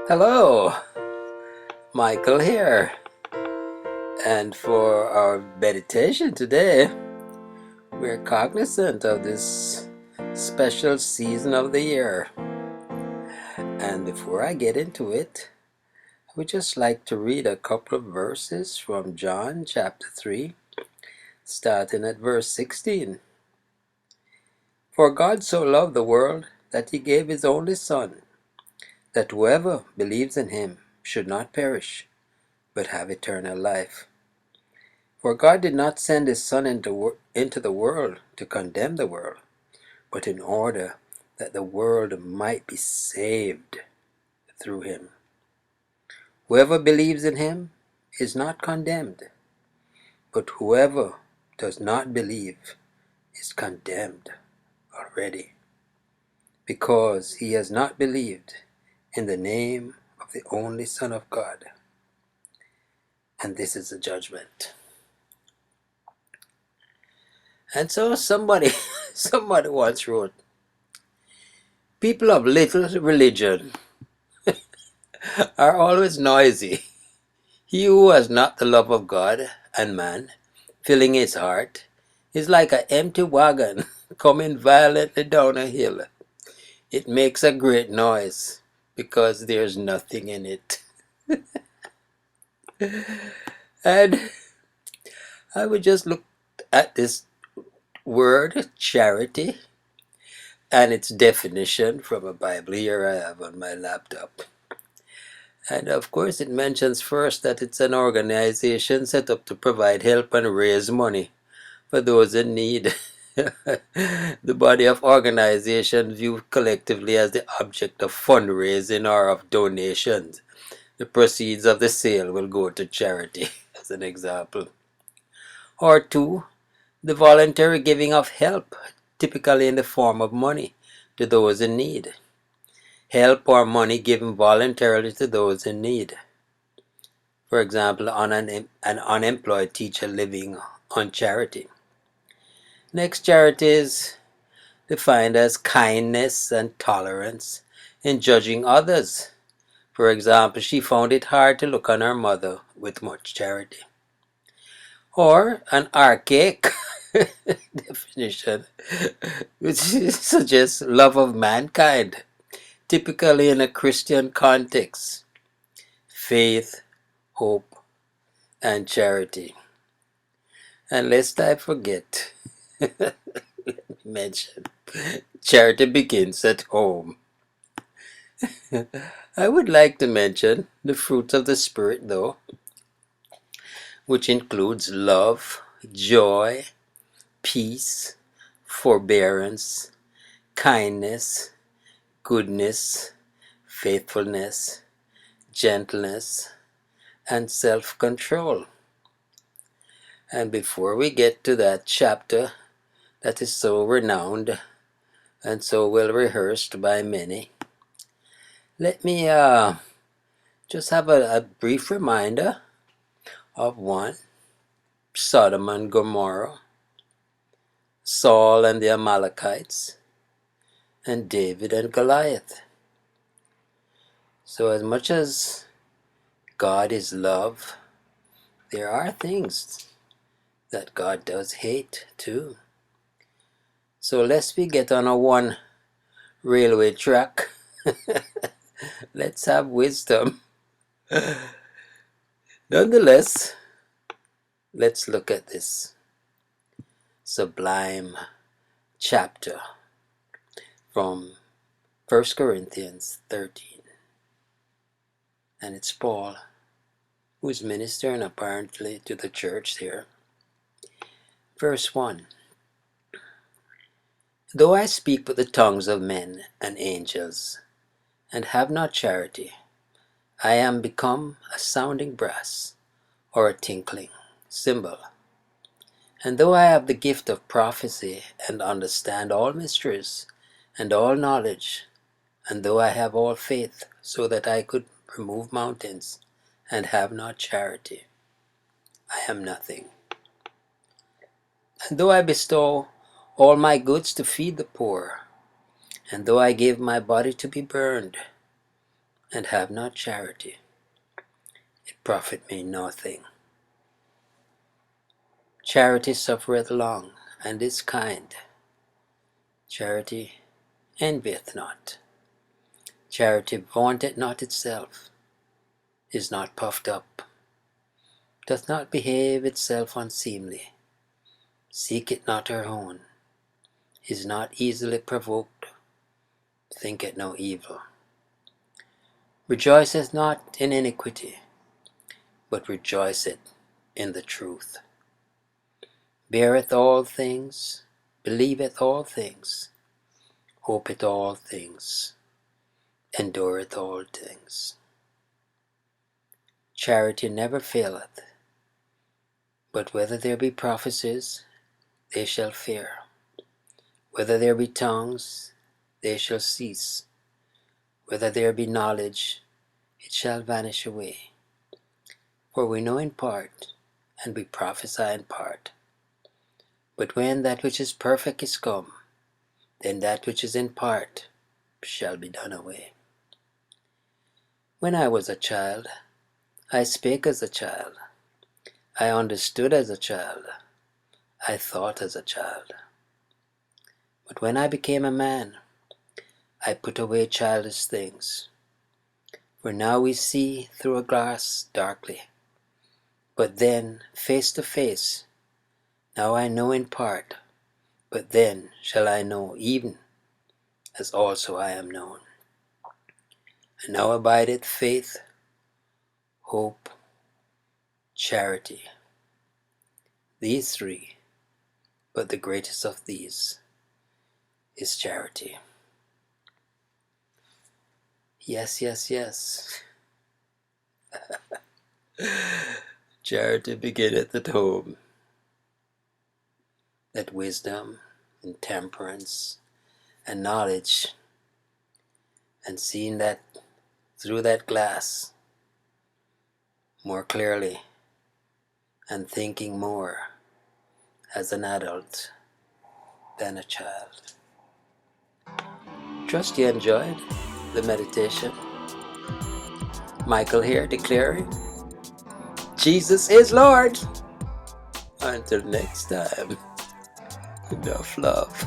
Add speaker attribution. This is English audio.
Speaker 1: Hello, Michael here. And for our meditation today, we're cognizant of this special season of the year. And before I get into it, I would just like to read a couple of verses from John chapter 3, starting at verse 16. For God so loved the world that he gave his only Son, that whoever believes in him should not perish, but have eternal life. For God did not send his Son into the world to condemn the world, but in order that the world might be saved through him. Whoever believes in him is not condemned, but whoever does not believe is condemned already, because he has not believed in the name of the only Son of God. And this is the judgment. And so somebody once wrote, people of little religion are always noisy. He who has not the love of God and man filling his heart is like an empty wagon coming violently down a hill. It makes a great noise because there's nothing in it. And I would just look at this word charity and its definition from a Bible here I have on my laptop. And of course it mentions first that it's an organization set up to provide help and raise money for those in need. The body of organization viewed collectively as the object of fundraising or of donations. The proceeds of the sale will go to charity, as an example. Or two, the voluntary giving of help, typically in the form of money, to those in need. Help or money given voluntarily to those in need. For example, an unemployed teacher living on charity. Next, charity is defined as kindness and tolerance in judging others. For example, she found it hard to look on her mother with much charity. Or an archaic definition, which suggests love of mankind, typically in a Christian context. Faith, hope, and charity. And lest I forget, let me mention, charity begins at home. I would like to mention the fruits of the Spirit, though, which includes love, joy, peace, forbearance, kindness, goodness, faithfulness, gentleness, and self-control. And before we get to that chapter that is so renowned and so well rehearsed by many, let me just have a brief reminder of one, Sodom and Gomorrah, Saul and the Amalekites, and David and Goliath. So as much as God is love, there are things that God does hate too. So lest we get on a one railway track, let's have wisdom. Nonetheless, let's look at this sublime chapter from 1 Corinthians 13. And it's Paul, who's ministering apparently to the church here. Verse 1. Though I speak with the tongues of men and angels, and have not charity, I am become a sounding brass, or a tinkling cymbal. And though I have the gift of prophecy, and understand all mysteries, and all knowledge, and though I have all faith, so that I could remove mountains, and have not charity, I am nothing. And though I bestow all my goods to feed the poor, and though I give my body to be burned, and have not charity, it profit me nothing. Charity suffereth long, and is kind. Charity envieth not. Charity vaunteth not itself, is not puffed up, doth not behave itself unseemly, seeketh not her own, is not easily provoked, thinketh no evil, rejoiceth not in iniquity, but rejoiceth in the truth, beareth all things, believeth all things, hopeth all things, endureth all things. Charity never faileth, but whether there be prophecies, they shall fear. Whether there be tongues, they shall cease. Whether there be knowledge, it shall vanish away. For we know in part, and we prophesy in part. But when that which is perfect is come, then that which is in part shall be done away. When I was a child, I spake as a child. I understood as a child. I thought as a child. But when I became a man, I put away childish things. For now we see through a glass darkly, but then face to face. Now I know in part, but then shall I know even as also I am known. And now abideth faith, hope, charity. These three, but the greatest of these is charity. Yes, yes, yes. Charity beginneth at home. That wisdom and temperance and knowledge, and seeing that through that glass more clearly, and thinking more as an adult than a child. Trust you enjoyed the meditation. Michael here declaring, Jesus is Lord. Until next time, enough love.